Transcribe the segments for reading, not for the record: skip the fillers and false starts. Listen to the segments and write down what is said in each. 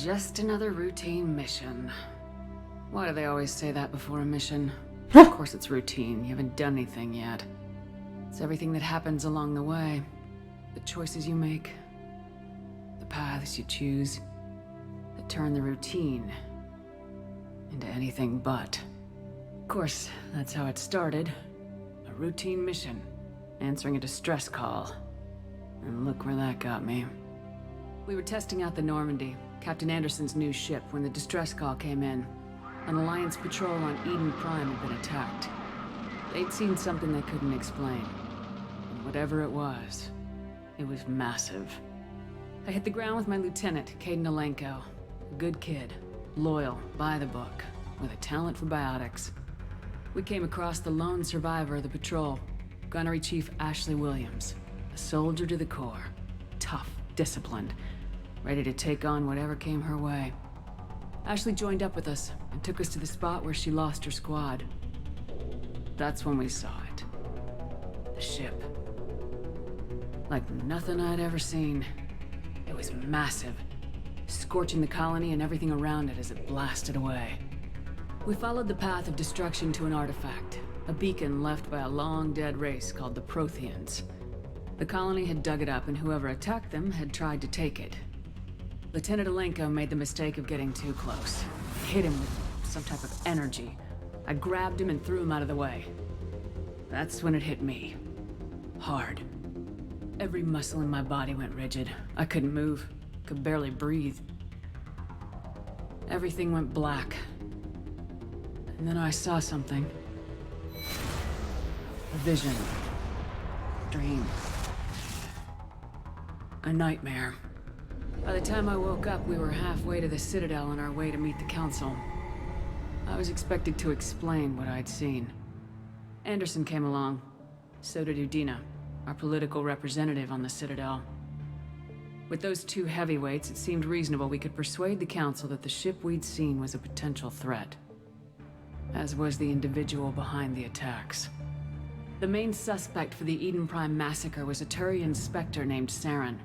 Just another routine mission. Why do they always say that before a mission? Of course it's routine. You haven't done anything yet. It's everything that happens along the way. The choices you make. The paths you choose. That turn the routine into anything but. Of course, that's how it started. A routine mission. Answering a distress call. And look where that got me. We were testing out the Normandy, Captain Anderson's new ship, when the distress call came in. An Alliance patrol on Eden Prime had been attacked. They'd seen something they couldn't explain. And whatever it was massive. I hit the ground with my lieutenant, Caden Alenko. A good kid, loyal, by the book, with a talent for biotics. We came across the lone survivor of the patrol, Gunnery Chief Ashley Williams. A soldier to the core. Tough, disciplined, ready to take on whatever came her way. Ashley joined up with us and took us to the spot where she lost her squad. That's when we saw it. The ship. Like nothing I'd ever seen. It was massive, scorching the colony and everything around it as it blasted away. We followed the path of destruction to an artifact, a beacon left by a long-dead race called the Protheans. The colony had dug it up, and whoever attacked them had tried to take it. Lieutenant Alenko made the mistake of getting too close. Hit him with some type of energy. I grabbed him and threw him out of the way. That's when it hit me. Hard. Every muscle in my body went rigid. I couldn't move, could barely breathe. Everything went black. And then I saw something. A vision. Dream. A nightmare. By the time I woke up, we were halfway to the Citadel on our way to meet the Council. I was expected to explain what I'd seen. Anderson came along. So did Udina, our political representative on the Citadel. With those two heavyweights, it seemed reasonable we could persuade the Council that the ship we'd seen was a potential threat. As was the individual behind the attacks. The main suspect for the Eden Prime massacre was a Turian Spectre named Saren.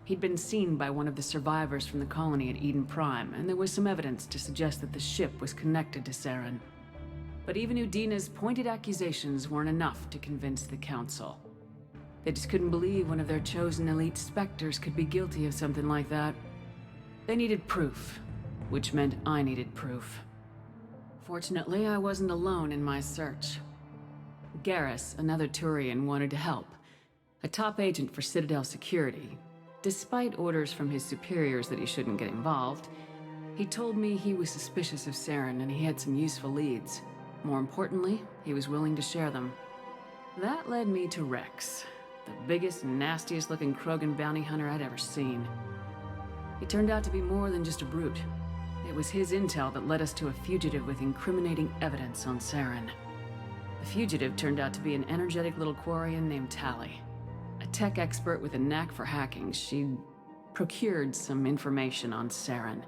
He'd been seen by one of the survivors from the colony at Eden Prime, and there was some evidence to suggest that the ship was connected to Saren. But even Udina's pointed accusations weren't enough to convince the Council. They just couldn't believe one of their chosen elite Spectres could be guilty of something like that. They needed proof, which meant I needed proof. Fortunately, I wasn't alone in my search. Garrus, another Turian, wanted to help. A top agent for Citadel security. Despite orders from his superiors that he shouldn't get involved, he told me he was suspicious of Saren and he had some useful leads. More importantly, he was willing to share them. That led me to Rex, the biggest, nastiest looking Krogan bounty hunter I'd ever seen. He turned out to be more than just a brute. It was his intel that led us to a fugitive with incriminating evidence on Saren. The fugitive turned out to be an energetic little Quarian named Tally. A tech expert with a knack for hacking, she'd procured some information on Saren.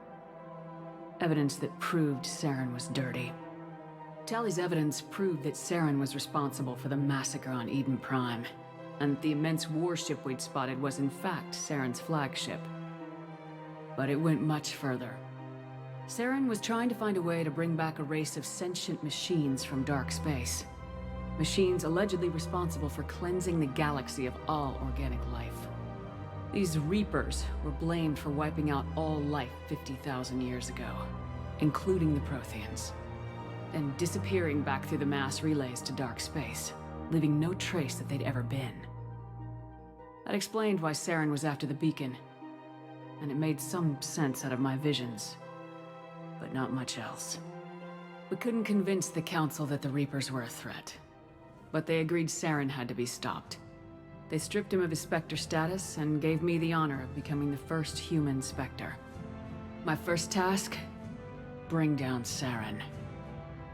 Evidence that proved Saren was dirty. Tally's evidence proved that Saren was responsible for the massacre on Eden Prime, and the immense warship we'd spotted was in fact Saren's flagship. But it went much further. Saren was trying to find a way to bring back a race of sentient machines from dark space. Machines allegedly responsible for cleansing the galaxy of all organic life. These Reapers were blamed for wiping out all life 50,000 years ago, including the Protheans, and disappearing back through the mass relays to dark space, leaving no trace that they'd ever been. That explained why Saren was after the beacon, and it made some sense out of my visions, but not much else. We couldn't convince the Council that the Reapers were a threat. But they agreed Saren had to be stopped. They stripped him of his Spectre status and gave me the honor of becoming the first human Spectre. My first task? Bring down Saren.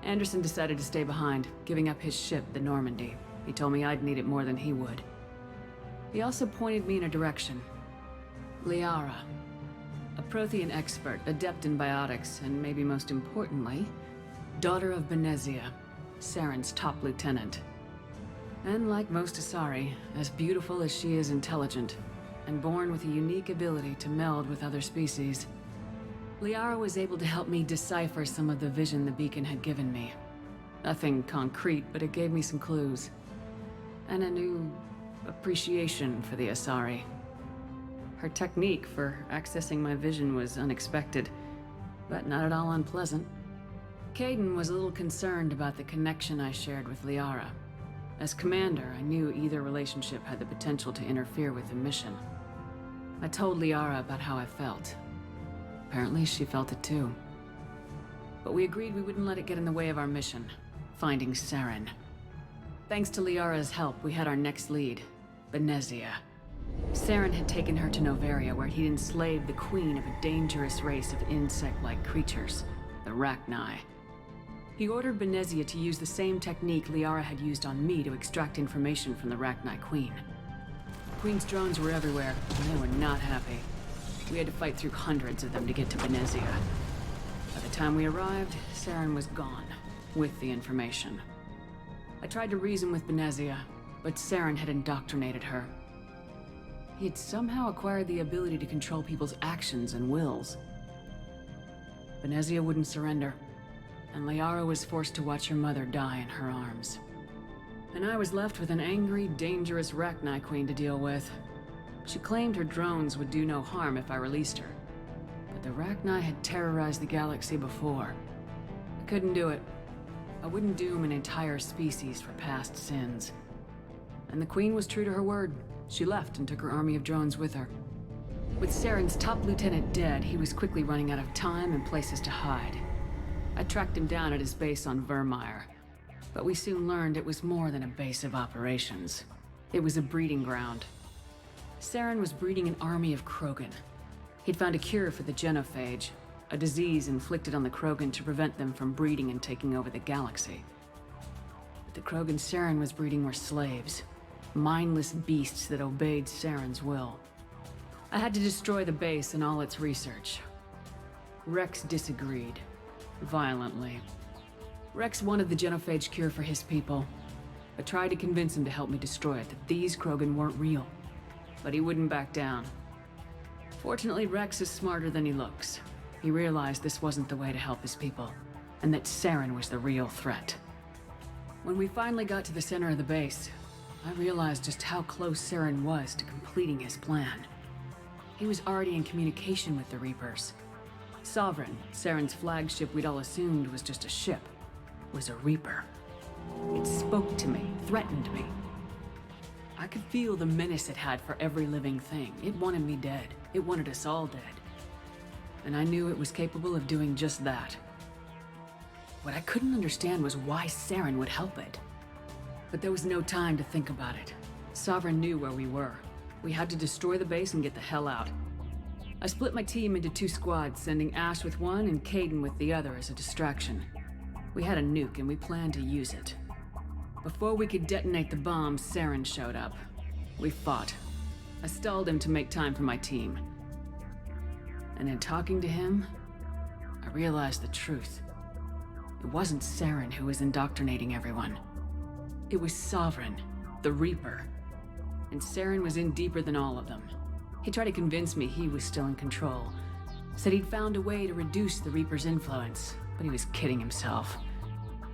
Anderson decided to stay behind, giving up his ship, the Normandy. He told me I'd need it more than he would. He also pointed me in a direction. Liara. A Prothean expert, adept in biotics, and maybe most importantly, daughter of Benezia, Saren's top lieutenant. And like most Asari, as beautiful as she is intelligent, and born with a unique ability to meld with other species. Liara was able to help me decipher some of the vision the beacon had given me. Nothing concrete, but it gave me some clues. And a new appreciation for the Asari. Her technique for accessing my vision was unexpected, but not at all unpleasant. Kaidan was a little concerned about the connection I shared with Liara. As commander, I knew either relationship had the potential to interfere with the mission. I told Liara about how I felt. Apparently, she felt it too. But we agreed we wouldn't let it get in the way of our mission, finding Saren. Thanks to Liara's help, we had our next lead, Benezia. Saren had taken her to Novaria, where he'd enslaved the queen of a dangerous race of insect-like creatures, the Rachni. He ordered Benezia to use the same technique Liara had used on me to extract information from the Rachni queen. The queen's drones were everywhere, and they were not happy. We had to fight through hundreds of them to get to Benezia. By the time we arrived, Saren was gone, with the information. I tried to reason with Benezia, but Saren had indoctrinated her. He had somehow acquired the ability to control people's actions and wills. Benezia wouldn't surrender, and Liara was forced to watch her mother die in her arms. And I was left with an angry, dangerous Rachni queen to deal with. She claimed her drones would do no harm if I released her. But the Rachni had terrorized the galaxy before. I couldn't do it. I wouldn't doom an entire species for past sins. And the Queen was true to her word. She left and took her army of drones with her. With Saren's top lieutenant dead, he was quickly running out of time and places to hide. I tracked him down at his base on Vermeer. But we soon learned it was more than a base of operations. It was a breeding ground. Saren was breeding an army of Krogan. He'd found a cure for the genophage, a disease inflicted on the Krogan to prevent them from breeding and taking over the galaxy. But the Krogan Saren was breeding were slaves, mindless beasts that obeyed Saren's will. I had to destroy the base and all its research. Rex disagreed, violently. Rex wanted the genophage cure for his people. I tried to convince him to help me destroy it, that these Krogan weren't real. But he wouldn't back down. Fortunately, Rex is smarter than he looks. He realized this wasn't the way to help his people, and that Saren was the real threat. When we finally got to the center of the base, I realized just how close Saren was to completing his plan. He was already in communication with the Reapers. Sovereign, Saren's flagship we'd all assumed was just a ship, was a Reaper. It spoke to me, threatened me. I could feel the menace it had for every living thing. It wanted me dead. It wanted us all dead. And I knew it was capable of doing just that. What I couldn't understand was why Saren would help it. But there was no time to think about it. Sovereign knew where we were. We had to destroy the base and get the hell out. I split my team into 2 squads, sending Ash with one and Kaidan with the other as a distraction. We had a nuke and we planned to use it. Before we could detonate the bomb, Saren showed up. We fought. I stalled him to make time for my team. And in talking to him, I realized the truth. It wasn't Saren who was indoctrinating everyone. It was Sovereign, the Reaper. And Saren was in deeper than all of them. He tried to convince me he was still in control. Said he'd found a way to reduce the Reaper's influence, but he was kidding himself.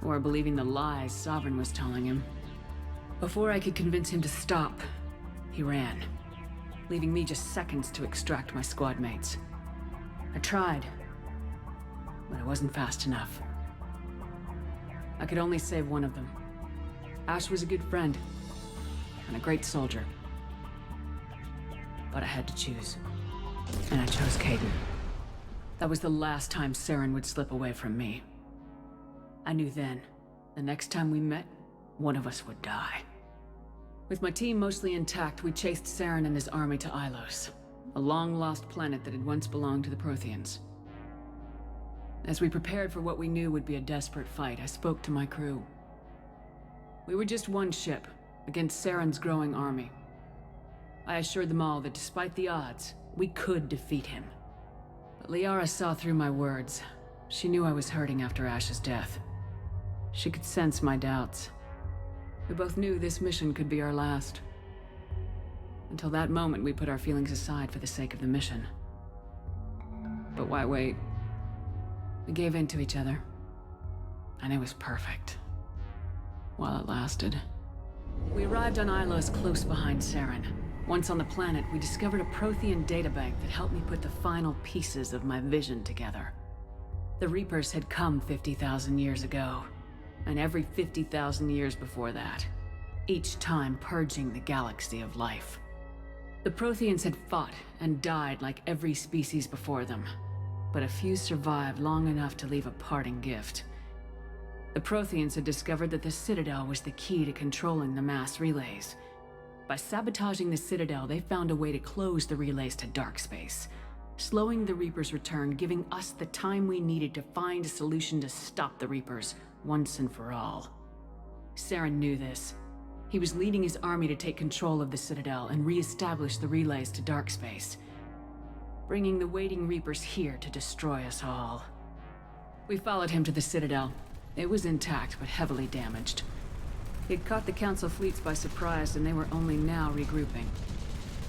Or believing the lies Sovereign was telling him. Before I could convince him to stop, he ran, leaving me just seconds to extract my squad mates. I tried, but I wasn't fast enough. I could only save one of them. Ash was a good friend, and a great soldier. But I had to choose, and I chose Kaidan. That was the last time Saren would slip away from me. I knew then, the next time we met, one of us would die. With my team mostly intact, we chased Saren and his army to Ilos, a long-lost planet that had once belonged to the Protheans. As we prepared for what we knew would be a desperate fight, I spoke to my crew. We were just one ship, against Saren's growing army. I assured them all that despite the odds, we could defeat him. But Liara saw through my words. She knew I was hurting after Ash's death. She could sense my doubts. We both knew this mission could be our last. Until that moment, we put our feelings aside for the sake of the mission. But why wait? We gave in to each other. And it was perfect. While it lasted. We arrived on Ilos close behind Saren. Once on the planet, we discovered a Prothean databank that helped me put the final pieces of my vision together. The Reapers had come 50,000 years ago, and every 50,000 years before that, each time purging the galaxy of life. The Protheans had fought and died like every species before them, but a few survived long enough to leave a parting gift. The Protheans had discovered that the Citadel was the key to controlling the mass relays. By sabotaging the Citadel, they found a way to close the relays to dark space, slowing the Reapers' return, giving us the time we needed to find a solution to stop the Reapers once and for all. Saren knew this. He was leading his army to take control of the Citadel and re-establish the relays to dark space, bringing the waiting Reapers here to destroy us all. We followed him to the Citadel. It was intact, but heavily damaged. He'd caught the Council fleets by surprise, and they were only now regrouping.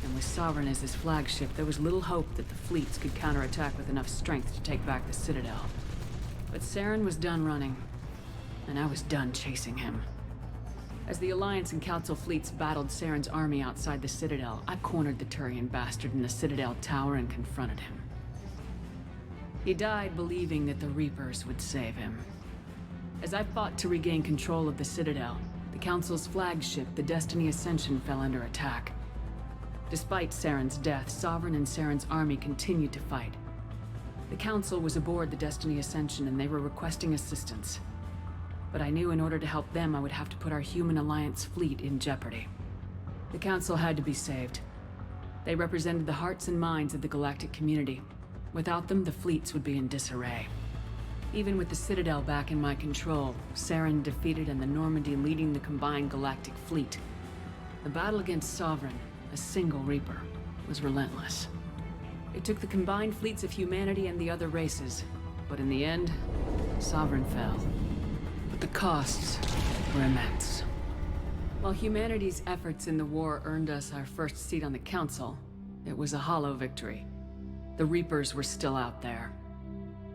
And with Sovereign as his flagship, there was little hope that the fleets could counterattack with enough strength to take back the Citadel. But Saren was done running, and I was done chasing him. As the Alliance and Council fleets battled Saren's army outside the Citadel, I cornered the Turian bastard in the Citadel tower and confronted him. He died believing that the Reapers would save him. As I fought to regain control of the Citadel, the Council's flagship, the Destiny Ascension, fell under attack. Despite Saren's death, Sovereign and Saren's army continued to fight. The Council was aboard the Destiny Ascension and they were requesting assistance. But I knew in order to help them, I would have to put our human Alliance fleet in jeopardy. The Council had to be saved. They represented the hearts and minds of the galactic community. Without them, the fleets would be in disarray. Even with the Citadel back in my control, Saren defeated and the Normandy leading the combined galactic fleet, the battle against Sovereign, a single Reaper, was relentless. It took the combined fleets of humanity and the other races, but in the end, Sovereign fell. But the costs were immense. While humanity's efforts in the war earned us our first seat on the Council, it was a hollow victory. The Reapers were still out there.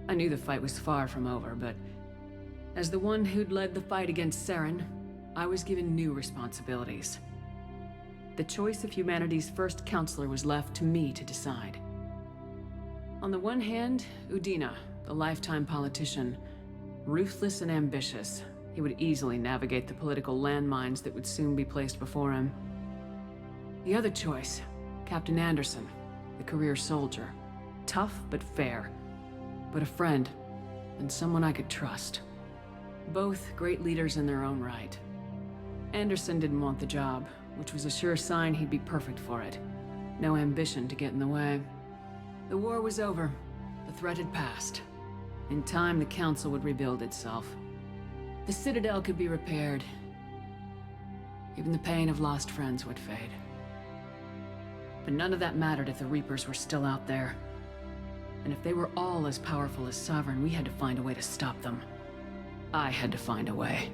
I knew the fight was far from over, but as the one who'd led the fight against Saren, I was given new responsibilities. The choice of humanity's first counselor was left to me to decide. On the one hand, Udina, the lifetime politician, ruthless and ambitious, he would easily navigate the political landmines that would soon be placed before him. The other choice, Captain Anderson, the career soldier, tough but fair, but a friend, and someone I could trust. Both great leaders in their own right. Anderson didn't want the job, which was a sure sign he'd be perfect for it. No ambition to get in the way. The war was over. The threat had passed. In time, the Council would rebuild itself. The Citadel could be repaired. Even the pain of lost friends would fade. But none of that mattered if the Reapers were still out there. And if they were all as powerful as Sovereign, we had to find a way to stop them. I had to find a way.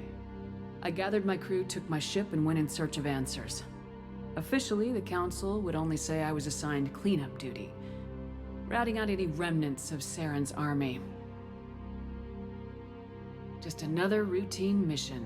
I gathered my crew, took my ship, and went in search of answers. Officially, the Council would only say I was assigned cleanup duty, routing out any remnants of Saren's army. Just another routine mission.